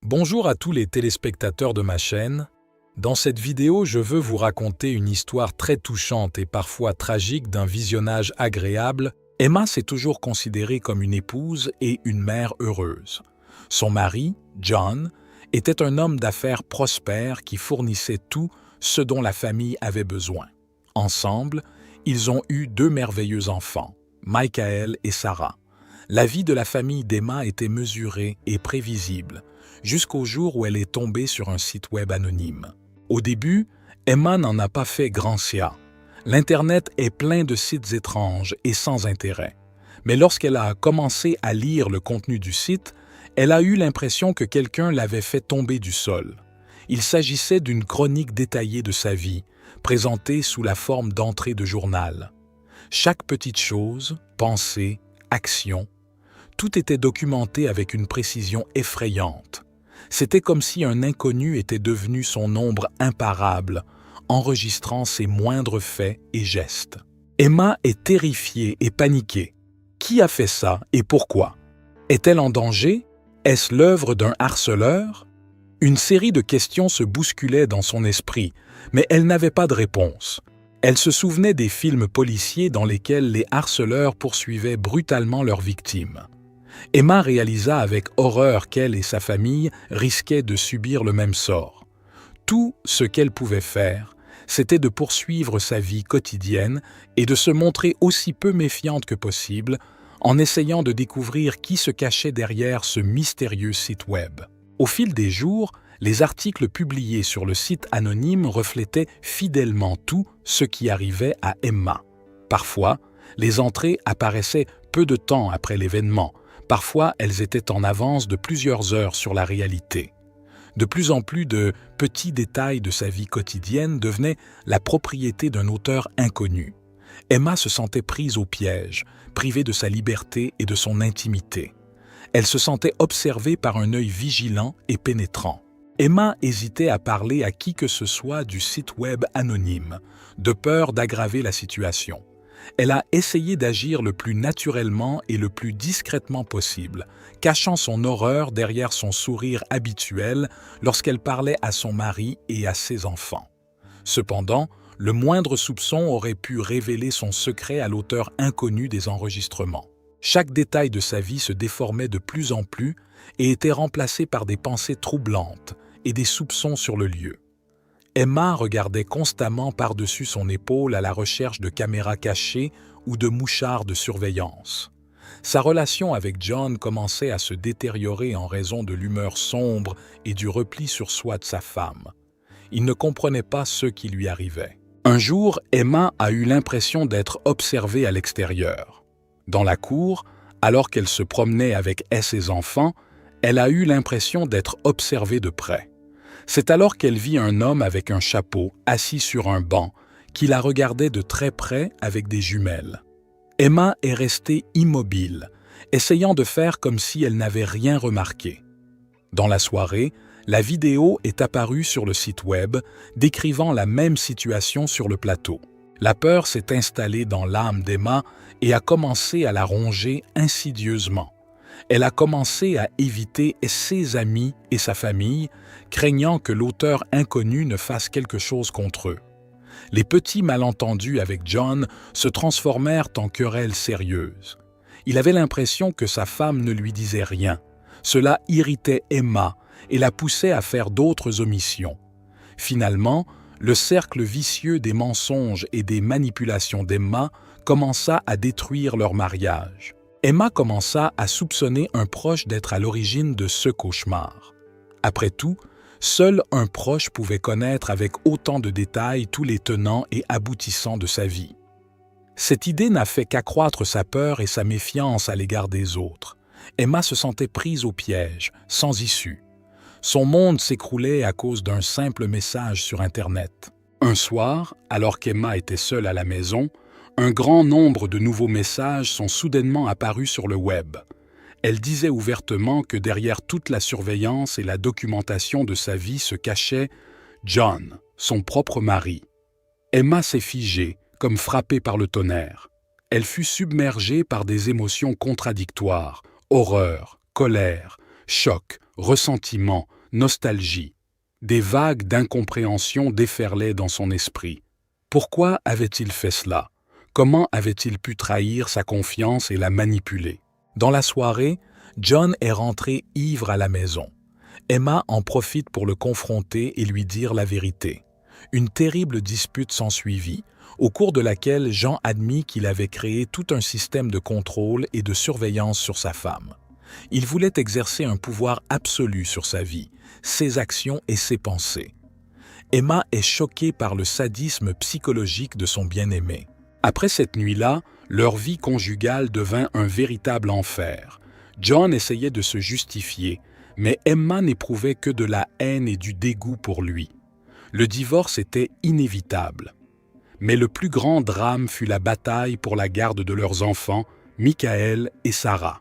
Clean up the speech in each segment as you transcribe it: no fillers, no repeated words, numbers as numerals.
Bonjour à tous les téléspectateurs de ma chaîne. Dans cette vidéo, je veux vous raconter une histoire très touchante et parfois tragique d'un visionnage agréable. Emma s'est toujours considérée comme une épouse et une mère heureuse. Son mari, John, était un homme d'affaires prospère qui fournissait tout ce dont la famille avait besoin. Ensemble, ils ont eu 2 merveilleux enfants, Michael et Sarah. La vie de la famille d'Emma était mesurée et prévisible, jusqu'au jour où elle est tombée sur un site web anonyme. Au début, Emma n'en a pas fait grand cas. L'Internet est plein de sites étranges et sans intérêt. Mais lorsqu'elle a commencé à lire le contenu du site, elle a eu l'impression que quelqu'un l'avait fait tomber du sol. Il s'agissait d'une chronique détaillée de sa vie, présentée sous la forme d'entrées de journal. Chaque petite chose, pensée, action, tout était documenté avec une précision effrayante. C'était comme si un inconnu était devenu son ombre imparable, enregistrant ses moindres faits et gestes. Emma est terrifiée et paniquée. Qui a fait ça et pourquoi? Est-elle en danger? Est-ce l'œuvre d'un harceleur? Une série de questions se bousculaient dans son esprit, mais elle n'avait pas de réponse. Elle se souvenait des films policiers dans lesquels les harceleurs poursuivaient brutalement leurs victimes. Emma réalisa avec horreur qu'elle et sa famille risquaient de subir le même sort. Tout ce qu'elle pouvait faire, c'était de poursuivre sa vie quotidienne et de se montrer aussi peu méfiante que possible en essayant de découvrir qui se cachait derrière ce mystérieux site web. Au fil des jours, les articles publiés sur le site anonyme reflétaient fidèlement tout ce qui arrivait à Emma. Parfois, les entrées apparaissaient peu de temps après l'événement. Parfois, elles étaient en avance de plusieurs heures sur la réalité. De plus en plus de petits détails de sa vie quotidienne devenaient la propriété d'un auteur inconnu. Emma se sentait prise au piège, privée de sa liberté et de son intimité. Elle se sentait observée par un œil vigilant et pénétrant. Emma hésitait à parler à qui que ce soit du site web anonyme, de peur d'aggraver la situation. Elle a essayé d'agir le plus naturellement et le plus discrètement possible, cachant son horreur derrière son sourire habituel lorsqu'elle parlait à son mari et à ses enfants. Cependant, le moindre soupçon aurait pu révéler son secret à l'auteur inconnu des enregistrements. Chaque détail de sa vie se déformait de plus en plus et était remplacé par des pensées troublantes et des soupçons sur le lieu. Emma regardait constamment par-dessus son épaule à la recherche de caméras cachées ou de mouchards de surveillance. Sa relation avec John commençait à se détériorer en raison de l'humeur sombre et du repli sur soi de sa femme. Il ne comprenait pas ce qui lui arrivait. Un jour, Emma a eu l'impression d'être observée à l'extérieur. Dans la cour, alors qu'elle se promenait avec ses enfants, elle a eu l'impression d'être observée de près. C'est alors qu'elle vit un homme avec un chapeau, assis sur un banc, qui la regardait de très près avec des jumelles. Emma est restée immobile, essayant de faire comme si elle n'avait rien remarqué. Dans la soirée, la vidéo est apparue sur le site web, décrivant la même situation sur le plateau. La peur s'est installée dans l'âme d'Emma et a commencé à la ronger insidieusement. Elle a commencé à éviter ses amis et sa famille, craignant que l'auteur inconnu ne fasse quelque chose contre eux. Les petits malentendus avec John se transformèrent en querelles sérieuses. Il avait l'impression que sa femme ne lui disait rien. Cela irritait Emma et la poussait à faire d'autres omissions. Finalement, le cercle vicieux des mensonges et des manipulations d'Emma commença à détruire leur mariage. Emma commença à soupçonner un proche d'être à l'origine de ce cauchemar. Après tout, seul un proche pouvait connaître avec autant de détails tous les tenants et aboutissants de sa vie. Cette idée n'a fait qu'accroître sa peur et sa méfiance à l'égard des autres. Emma se sentait prise au piège, sans issue. Son monde s'écroulait à cause d'un simple message sur Internet. Un soir, alors qu'Emma était seule à la maison, un grand nombre de nouveaux messages sont soudainement apparus sur le web. Elle disait ouvertement que derrière toute la surveillance et la documentation de sa vie se cachait John, son propre mari. Emma s'est figée, comme frappée par le tonnerre. Elle fut submergée par des émotions contradictoires, horreur, colère, Choc, ressentiment, nostalgie. Des vagues d'incompréhension déferlaient dans son esprit. Pourquoi avait-il fait cela? Comment avait-il pu trahir sa confiance et la manipuler? Dans la soirée, John est rentré ivre à la maison. Emma en profite pour le confronter et lui dire la vérité. Une terrible dispute s'ensuivit, au cours de laquelle Jean admit qu'il avait créé tout un système de contrôle et de surveillance sur sa femme. Il voulait exercer un pouvoir absolu sur sa vie, ses actions et ses pensées. Emma est choquée par le sadisme psychologique de son bien-aimé. Après cette nuit-là, leur vie conjugale devint un véritable enfer. John essayait de se justifier, mais Emma n'éprouvait que de la haine et du dégoût pour lui. Le divorce était inévitable. Mais le plus grand drame fut la bataille pour la garde de leurs enfants, Michael et Sarah.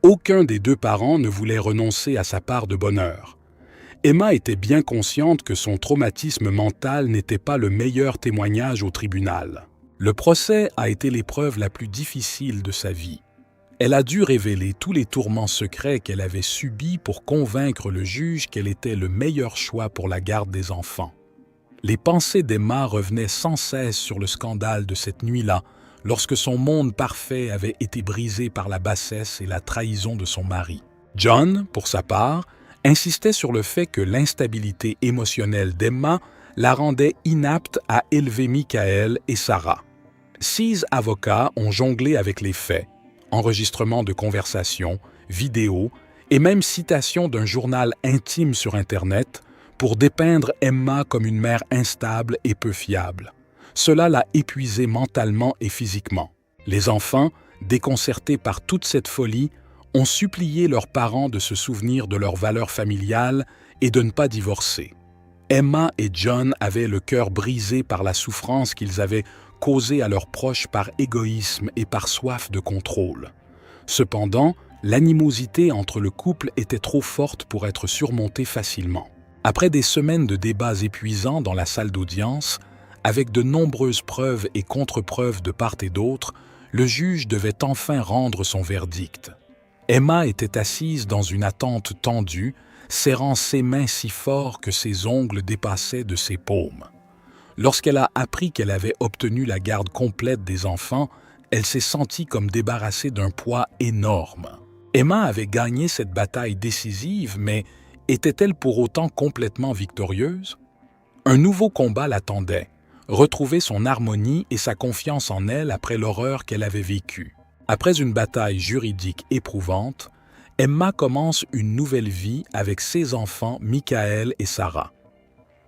Aucun des deux parents ne voulait renoncer à sa part de bonheur. Emma était bien consciente que son traumatisme mental n'était pas le meilleur témoignage au tribunal. Le procès a été l'épreuve la plus difficile de sa vie. Elle a dû révéler tous les tourments secrets qu'elle avait subis pour convaincre le juge qu'elle était le meilleur choix pour la garde des enfants. Les pensées d'Emma revenaient sans cesse sur le scandale de cette nuit-là, lorsque son monde parfait avait été brisé par la bassesse et la trahison de son mari. John, pour sa part, insistait sur le fait que l'instabilité émotionnelle d'Emma la rendait inapte à élever Michael et Sarah. 6 avocats ont jonglé avec les faits, enregistrements de conversations, vidéos et même citations d'un journal intime sur Internet pour dépeindre Emma comme une mère instable et peu fiable. Cela l'a épuisée mentalement et physiquement. Les enfants, déconcertés par toute cette folie, ont supplié leurs parents de se souvenir de leurs valeurs familiales et de ne pas divorcer. Emma et John avaient le cœur brisé par la souffrance qu'ils avaient causée à leurs proches par égoïsme et par soif de contrôle. Cependant, l'animosité entre le couple était trop forte pour être surmontée facilement. Après des semaines de débats épuisants dans la salle d'audience, avec de nombreuses preuves et contre-preuves de part et d'autre, le juge devait enfin rendre son verdict. Emma était assise dans une attente tendue, serrant ses mains si fort que ses ongles dépassaient de ses paumes. Lorsqu'elle a appris qu'elle avait obtenu la garde complète des enfants, elle s'est sentie comme débarrassée d'un poids énorme. Emma avait gagné cette bataille décisive, mais était-elle pour autant complètement victorieuse? Un nouveau combat l'attendait, retrouver son harmonie et sa confiance en elle après l'horreur qu'elle avait vécue. Après une bataille juridique éprouvante, Emma commence une nouvelle vie avec ses enfants Michael et Sarah.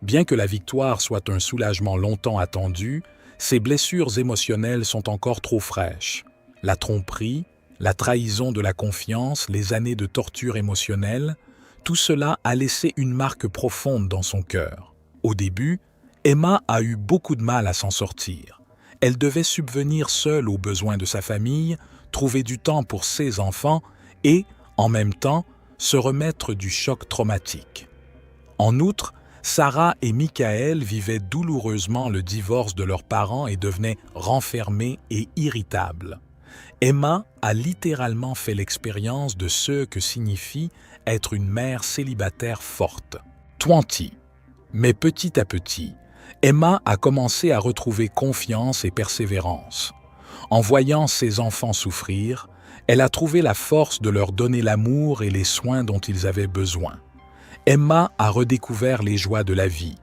Bien que la victoire soit un soulagement longtemps attendu, ses blessures émotionnelles sont encore trop fraîches. La tromperie, la trahison de la confiance, les années de torture émotionnelle, tout cela a laissé une marque profonde dans son cœur. Au début, Emma a eu beaucoup de mal à s'en sortir. Elle devait subvenir seule aux besoins de sa famille, trouver du temps pour ses enfants et, en même temps, se remettre du choc traumatique. En outre, Sarah et Michael vivaient douloureusement le divorce de leurs parents et devenaient renfermés et irritables. Emma a littéralement fait l'expérience de ce que signifie être une mère célibataire forte. 20. Mais petit à petit, Emma a commencé à retrouver confiance et persévérance. En voyant ses enfants souffrir, elle a trouvé la force de leur donner l'amour et les soins dont ils avaient besoin. Emma a redécouvert les joies de la vie,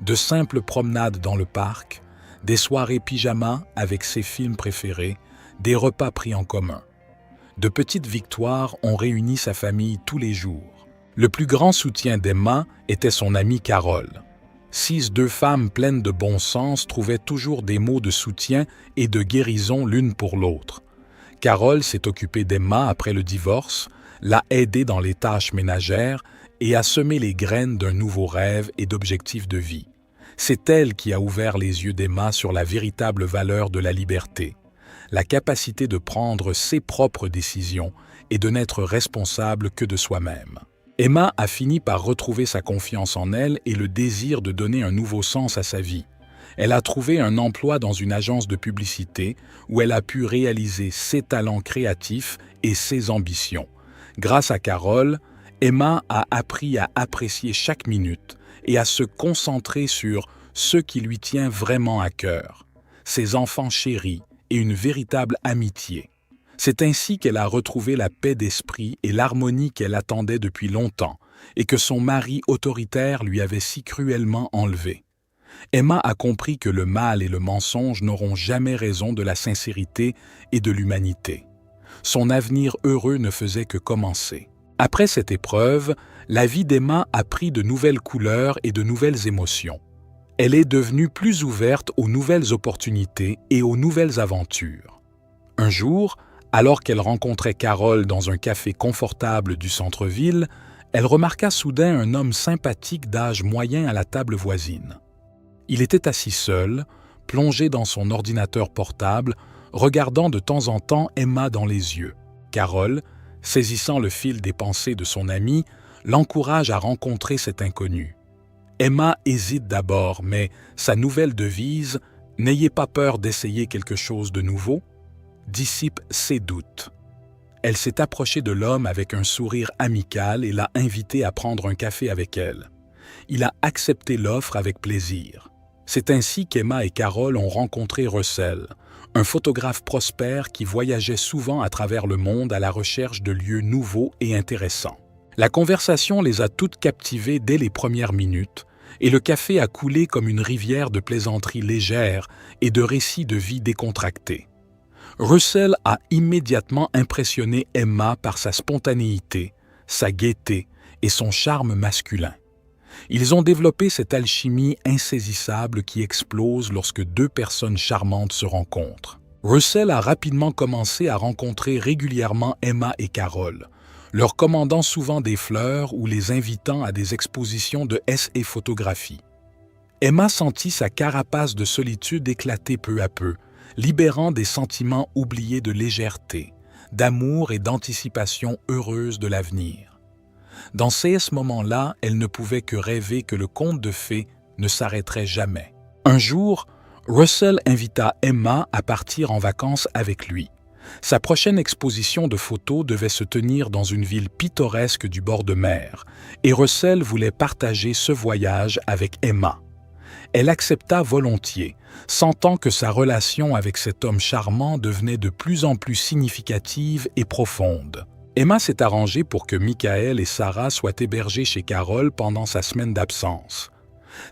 de simples promenades dans le parc, des soirées pyjama avec ses films préférés, des repas pris en commun. De petites victoires ont réuni sa famille tous les jours. Le plus grand soutien d'Emma était son amie Carole. Ces 2 femmes pleines de bon sens trouvaient toujours des mots de soutien et de guérison l'une pour l'autre. Carole s'est occupée d'Emma après le divorce, l'a aidée dans les tâches ménagères et a semé les graines d'un nouveau rêve et d'objectifs de vie. C'est elle qui a ouvert les yeux d'Emma sur la véritable valeur de la liberté, la capacité de prendre ses propres décisions et de n'être responsable que de soi-même. Emma a fini par retrouver sa confiance en elle et le désir de donner un nouveau sens à sa vie. Elle a trouvé un emploi dans une agence de publicité où elle a pu réaliser ses talents créatifs et ses ambitions. Grâce à Carole, Emma a appris à apprécier chaque minute et à se concentrer sur ce qui lui tient vraiment à cœur, ses enfants chéris et une véritable amitié. C'est ainsi qu'elle a retrouvé la paix d'esprit et l'harmonie qu'elle attendait depuis longtemps et que son mari autoritaire lui avait si cruellement enlevée. Emma a compris que le mal et le mensonge n'auront jamais raison de la sincérité et de l'humanité. Son avenir heureux ne faisait que commencer. Après cette épreuve, la vie d'Emma a pris de nouvelles couleurs et de nouvelles émotions. Elle est devenue plus ouverte aux nouvelles opportunités et aux nouvelles aventures. Un jour, alors qu'elle rencontrait Carole dans un café confortable du centre-ville, elle remarqua soudain un homme sympathique d'âge moyen à la table voisine. Il était assis seul, plongé dans son ordinateur portable, regardant de temps en temps Emma dans les yeux. Carole, saisissant le fil des pensées de son ami, l'encourage à rencontrer cet inconnu. Emma hésite d'abord, mais sa nouvelle devise « N'ayez pas peur d'essayer quelque chose de nouveau » dissipe ses doutes. Elle s'est approchée de l'homme avec un sourire amical et l'a invité à prendre un café avec elle. Il a accepté l'offre avec plaisir. C'est ainsi qu'Emma et Carole ont rencontré Russell, un photographe prospère qui voyageait souvent à travers le monde à la recherche de lieux nouveaux et intéressants. La conversation les a toutes captivées dès les premières minutes, et le café a coulé comme une rivière de plaisanteries légères et de récits de vie décontractés. Russell a immédiatement impressionné Emma par sa spontanéité, sa gaieté et son charme masculin. Ils ont développé cette alchimie insaisissable qui explose lorsque deux personnes charmantes se rencontrent. Russell a rapidement commencé à rencontrer régulièrement Emma et Carole, leur commandant souvent des fleurs ou les invitant à des expositions de et photographie. Emma sentit sa carapace de solitude éclater peu à peu, libérant des sentiments oubliés de légèreté, d'amour et d'anticipation heureuse de l'avenir. Dans ces moments-là, elle ne pouvait que rêver que le conte de fées ne s'arrêterait jamais. Un jour, Russell invita Emma à partir en vacances avec lui. Sa prochaine exposition de photos devait se tenir dans une ville pittoresque du bord de mer, et Russell voulait partager ce voyage avec Emma. Elle accepta volontiers, sentant que sa relation avec cet homme charmant devenait de plus en plus significative et profonde. Emma s'est arrangée pour que Michael et Sarah soient hébergés chez Carole pendant sa semaine d'absence.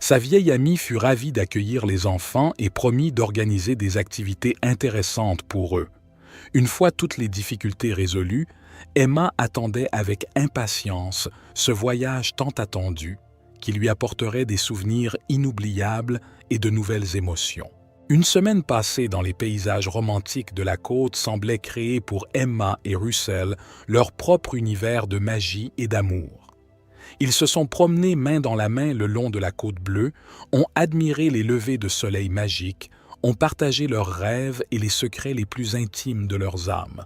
Sa vieille amie fut ravie d'accueillir les enfants et promit d'organiser des activités intéressantes pour eux. Une fois toutes les difficultés résolues, Emma attendait avec impatience ce voyage tant attendu qui lui apporterait des souvenirs inoubliables et de nouvelles émotions. Une semaine passée dans les paysages romantiques de la côte semblait créer pour Emma et Russell leur propre univers de magie et d'amour. Ils se sont promenés main dans la main le long de la côte bleue, ont admiré les levées de soleil magiques, ont partagé leurs rêves et les secrets les plus intimes de leurs âmes.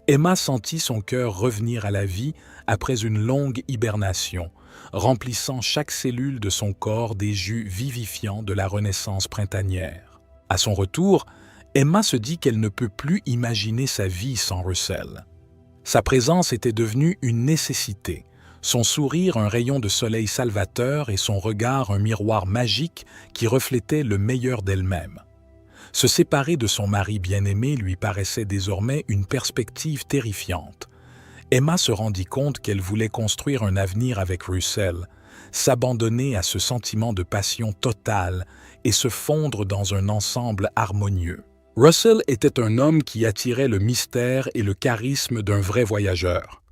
Emma sentit son cœur revenir à la vie après une longue hibernation, remplissant chaque cellule de son corps des jus vivifiants de la renaissance printanière. À son retour, Emma se dit qu'elle ne peut plus imaginer sa vie sans Russell. Sa présence était devenue une nécessité, son sourire un rayon de soleil salvateur et son regard un miroir magique qui reflétait le meilleur d'elle-même. Se séparer de son mari bien-aimé lui paraissait désormais une perspective terrifiante. Emma se rendit compte qu'elle voulait construire un avenir avec Russell, s'abandonner à ce sentiment de passion totale et se fondre dans un ensemble harmonieux. Russell était un homme qui attirait le mystère et le charisme d'un vrai voyageur.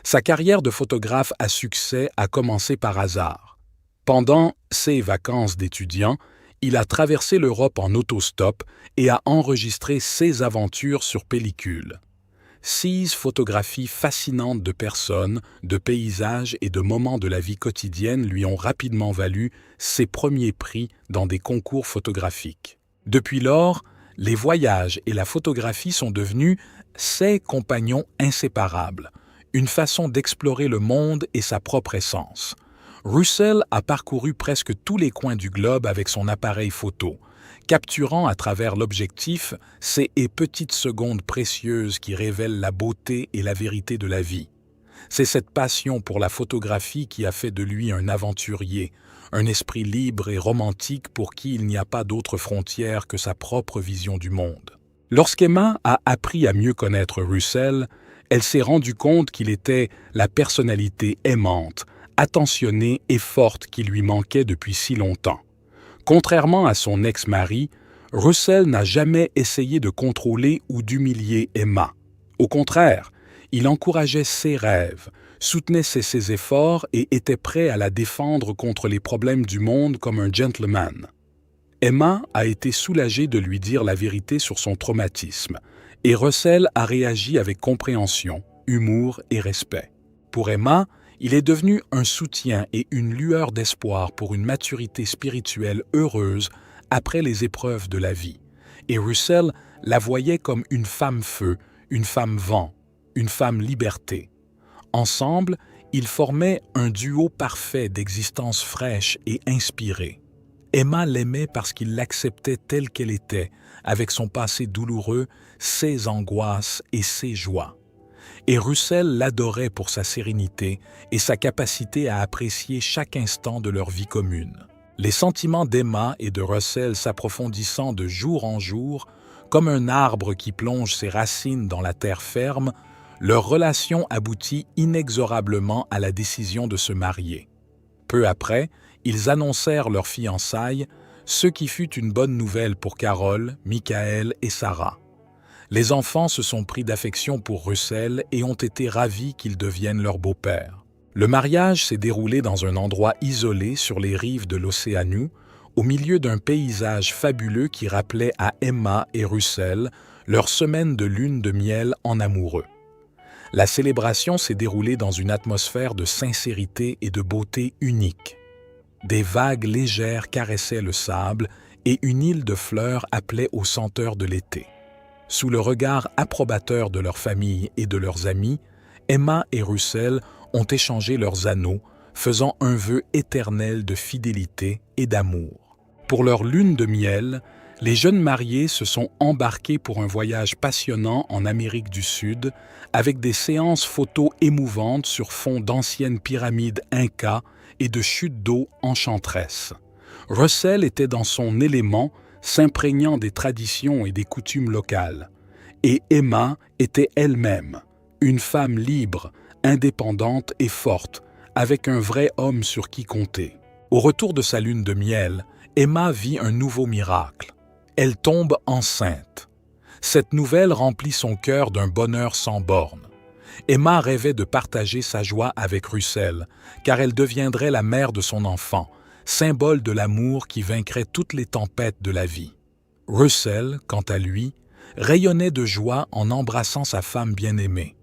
Sa carrière de photographe à succès a commencé par hasard. Pendant ses vacances d'étudiant, il a traversé l'Europe en autostop et a enregistré ses aventures sur pellicule. 6 photographies fascinantes de personnes, de paysages et de moments de la vie quotidienne lui ont rapidement valu ses premiers prix dans des concours photographiques. Depuis lors, les voyages et la photographie sont devenus ses compagnons inséparables, une façon d'explorer le monde et sa propre essence. Russell a parcouru presque tous les coins du globe avec son appareil photo, capturant à travers l'objectif ces petites secondes précieuses qui révèlent la beauté et la vérité de la vie. C'est cette passion pour la photographie qui a fait de lui un aventurier, un esprit libre et romantique pour qui il n'y a pas d'autre frontière que sa propre vision du monde. Lorsqu'Emma a appris à mieux connaître Russell, elle s'est rendue compte qu'il était la personnalité aimante, attentionnée et forte qui lui manquait depuis si longtemps. Contrairement à son ex-mari, Russell n'a jamais essayé de contrôler ou d'humilier Emma. Au contraire, il encourageait ses rêves, soutenait ses efforts et était prêt à la défendre contre les problèmes du monde comme un gentleman. Emma a été soulagée de lui dire la vérité sur son traumatisme, et Russell a réagi avec compréhension, humour et respect. Pour Emma, il est devenu un soutien et une lueur d'espoir pour une maturité spirituelle heureuse après les épreuves de la vie, et Russell la voyait comme une femme feu, une femme vent, une femme liberté. Ensemble, ils formaient un duo parfait d'existence fraîche et inspirée. Emma l'aimait parce qu'il l'acceptait telle qu'elle était, avec son passé douloureux, ses angoisses et ses joies. Et Russell l'adorait pour sa sérénité et sa capacité à apprécier chaque instant de leur vie commune. Les sentiments d'Emma et de Russell s'approfondissant de jour en jour, comme un arbre qui plonge ses racines dans la terre ferme, leur relation aboutit inexorablement à la décision de se marier. Peu après, ils annoncèrent leur fiançailles, ce qui fut une bonne nouvelle pour Carol, Michael et Sarah. Les enfants se sont pris d'affection pour Russell et ont été ravis qu'il devienne leur beau-père. Le mariage s'est déroulé dans un endroit isolé sur les rives de l'Océanus, au milieu d'un paysage fabuleux qui rappelait à Emma et Russell leur semaine de lune de miel en amoureux. La célébration s'est déroulée dans une atmosphère de sincérité et de beauté unique. Des vagues légères caressaient le sable et une île de fleurs appelait aux senteurs de l'été. Sous le regard approbateur de leur famille et de leurs amis, Emma et Russell ont échangé leurs anneaux, faisant un vœu éternel de fidélité et d'amour. Pour leur lune de miel, les jeunes mariés se sont embarqués pour un voyage passionnant en Amérique du Sud, avec des séances photos émouvantes sur fond d'anciennes pyramides incas et de chutes d'eau enchanteresses. Russell était dans son élément, s'imprégnant des traditions et des coutumes locales. Et Emma était elle-même, une femme libre, indépendante et forte, avec un vrai homme sur qui compter. Au retour de sa lune de miel, Emma vit un nouveau miracle. Elle tombe enceinte. Cette nouvelle remplit son cœur d'un bonheur sans bornes. Emma rêvait de partager sa joie avec Russell, car elle deviendrait la mère de son enfant, symbole de l'amour qui vaincrait toutes les tempêtes de la vie. Russell, quant à lui, rayonnait de joie en embrassant sa femme bien-aimée.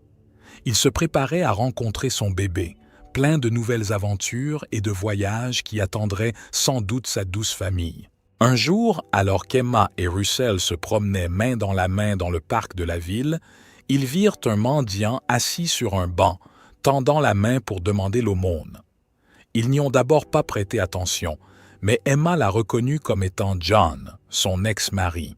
Il se préparait à rencontrer son bébé, plein de nouvelles aventures et de voyages qui attendraient sans doute sa douce famille. Un jour, alors qu'Emma et Russell se promenaient main dans le parc de la ville, ils virent un mendiant assis sur un banc, tendant la main pour demander l'aumône. Ils n'y ont d'abord pas prêté attention, mais Emma l'a reconnu comme étant John, son ex-mari.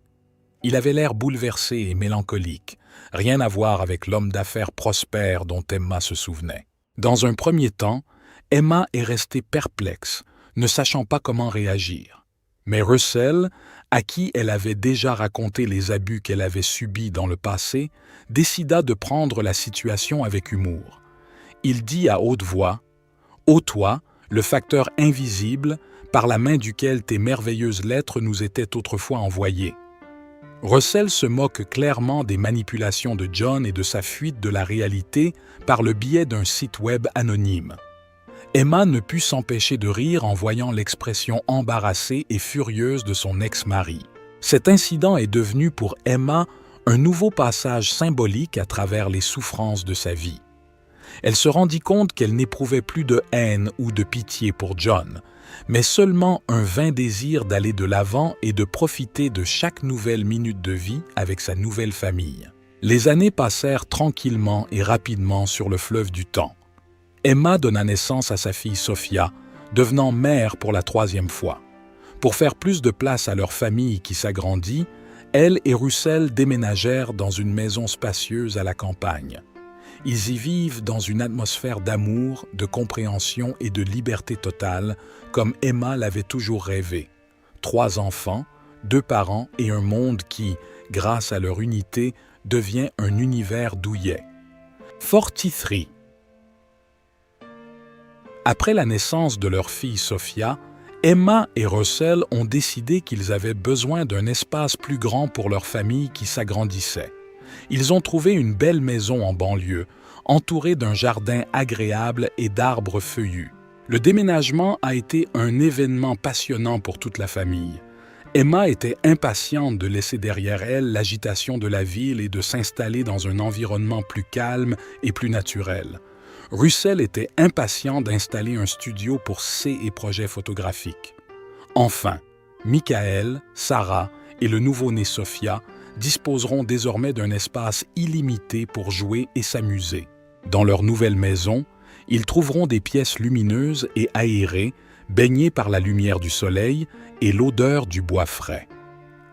Il avait l'air bouleversé et mélancolique, rien à voir avec l'homme d'affaires prospère dont Emma se souvenait. Dans un premier temps, Emma est restée perplexe, ne sachant pas comment réagir. Mais Russell, à qui elle avait déjà raconté les abus qu'elle avait subis dans le passé, décida de prendre la situation avec humour. Il dit à haute voix « Ô toi, le facteur invisible, par la main duquel tes merveilleuses lettres nous étaient autrefois envoyées. » Russell se moque clairement des manipulations de John et de sa fuite de la réalité par le biais d'un site web anonyme. Emma ne put s'empêcher de rire en voyant l'expression embarrassée et furieuse de son ex-mari. Cet incident est devenu pour Emma un nouveau passage symbolique à travers les souffrances de sa vie. Elle se rendit compte qu'elle n'éprouvait plus de haine ou de pitié pour John, mais seulement un vain désir d'aller de l'avant et de profiter de chaque nouvelle minute de vie avec sa nouvelle famille. Les années passèrent tranquillement et rapidement sur le fleuve du temps. Emma donna naissance à sa fille Sophia, devenant mère pour la 3e fois. Pour faire plus de place à leur famille qui s'agrandit, elle et Russell déménagèrent dans une maison spacieuse à la campagne. Ils y vivent dans une atmosphère d'amour, de compréhension et de liberté totale, comme Emma l'avait toujours rêvé. 3 enfants, 2 parents et un monde qui, grâce à leur unité, devient un univers douillet. 43. Après la naissance de leur fille Sophia, Emma et Russell ont décidé qu'ils avaient besoin d'un espace plus grand pour leur famille qui s'agrandissait. Ils ont trouvé une belle maison en banlieue, entourée d'un jardin agréable et d'arbres feuillus. Le déménagement a été un événement passionnant pour toute la famille. Emma était impatiente de laisser derrière elle l'agitation de la ville et de s'installer dans un environnement plus calme et plus naturel. Russell était impatient d'installer un studio pour ses projets photographiques. Enfin, Michael, Sarah et le nouveau-né Sophia disposeront désormais d'un espace illimité pour jouer et s'amuser. Dans leur nouvelle maison, ils trouveront des pièces lumineuses et aérées, baignées par la lumière du soleil et l'odeur du bois frais.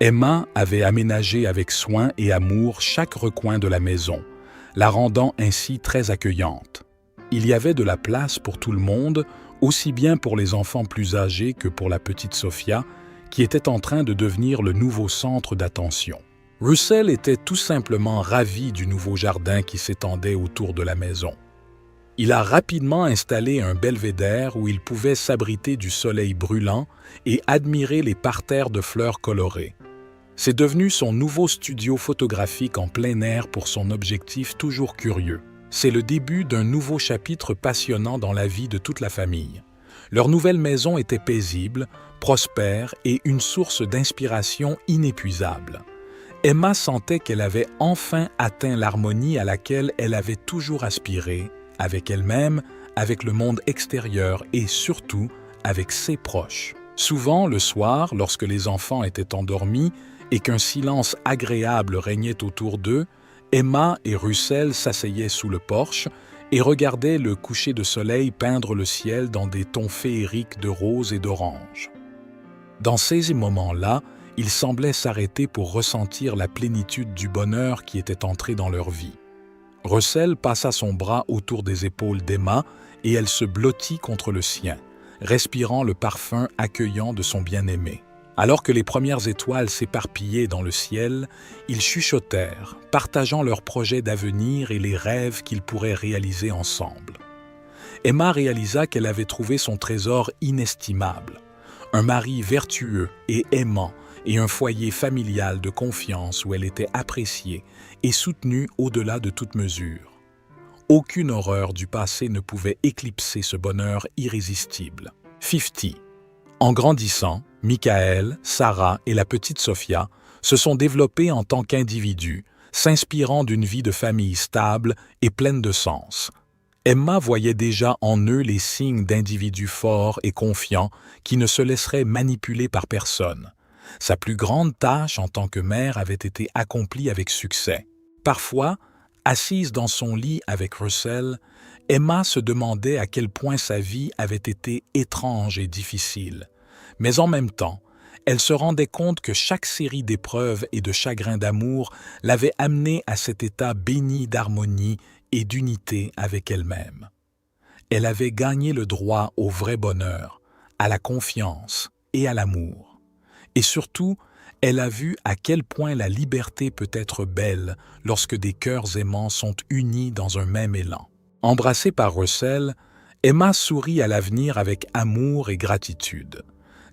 Emma avait aménagé avec soin et amour chaque recoin de la maison, la rendant ainsi très accueillante. Il y avait de la place pour tout le monde, aussi bien pour les enfants plus âgés que pour la petite Sophia, qui était en train de devenir le nouveau centre d'attention. Russell était tout simplement ravi du nouveau jardin qui s'étendait autour de la maison. Il a rapidement installé un belvédère où il pouvait s'abriter du soleil brûlant et admirer les parterres de fleurs colorées. C'est devenu son nouveau studio photographique en plein air pour son objectif toujours curieux. C'est le début d'un nouveau chapitre passionnant dans la vie de toute la famille. Leur nouvelle maison était paisible, prospère et une source d'inspiration inépuisable. Emma sentait qu'elle avait enfin atteint l'harmonie à laquelle elle avait toujours aspiré, avec elle-même, avec le monde extérieur et surtout avec ses proches. Souvent, le soir, lorsque les enfants étaient endormis et qu'un silence agréable régnait autour d'eux, Emma et Russell s'asseyaient sous le porche et regardaient le coucher de soleil peindre le ciel dans des tons féeriques de rose et d'orange. Dans ces moments-là, ils semblaient s'arrêter pour ressentir la plénitude du bonheur qui était entré dans leur vie. Russell passa son bras autour des épaules d'Emma et elle se blottit contre le sien, respirant le parfum accueillant de son bien-aimé. Alors que les premières étoiles s'éparpillaient dans le ciel, ils chuchotèrent, partageant leurs projets d'avenir et les rêves qu'ils pourraient réaliser ensemble. Emma réalisa qu'elle avait trouvé son trésor inestimable, un mari vertueux et aimant et un foyer familial de confiance où elle était appréciée et soutenue au-delà de toute mesure. Aucune horreur du passé ne pouvait éclipser ce bonheur irrésistible. 50. En grandissant, Michael, Sarah et la petite Sophia se sont développés en tant qu'individus, s'inspirant d'une vie de famille stable et pleine de sens. Emma voyait déjà en eux les signes d'individus forts et confiants qui ne se laisseraient manipuler par personne. Sa plus grande tâche en tant que mère avait été accomplie avec succès. Parfois, assise dans son lit avec Russell, Emma se demandait à quel point sa vie avait été étrange et difficile. Mais en même temps, elle se rendait compte que chaque série d'épreuves et de chagrins d'amour l'avait amenée à cet état béni d'harmonie et d'unité avec elle-même. Elle avait gagné le droit au vrai bonheur, à la confiance et à l'amour. Et surtout, elle a vu à quel point la liberté peut être belle lorsque des cœurs aimants sont unis dans un même élan. Embrassée par Russell, Emma sourit à l'avenir avec amour et gratitude.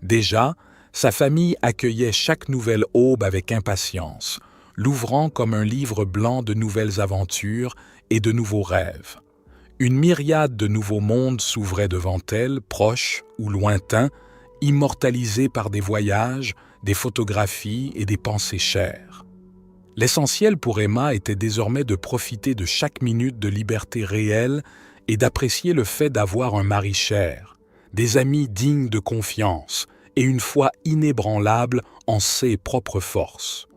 Déjà, sa famille accueillait chaque nouvelle aube avec impatience, l'ouvrant comme un livre blanc de nouvelles aventures et de nouveaux rêves. Une myriade de nouveaux mondes s'ouvraient devant elle, proches ou lointains, immortalisés par des voyages, des photographies et des pensées chères. L'essentiel pour Emma était désormais de profiter de chaque minute de liberté réelle et d'apprécier le fait d'avoir un mari cher, des amis dignes de confiance et une foi inébranlable en ses propres forces.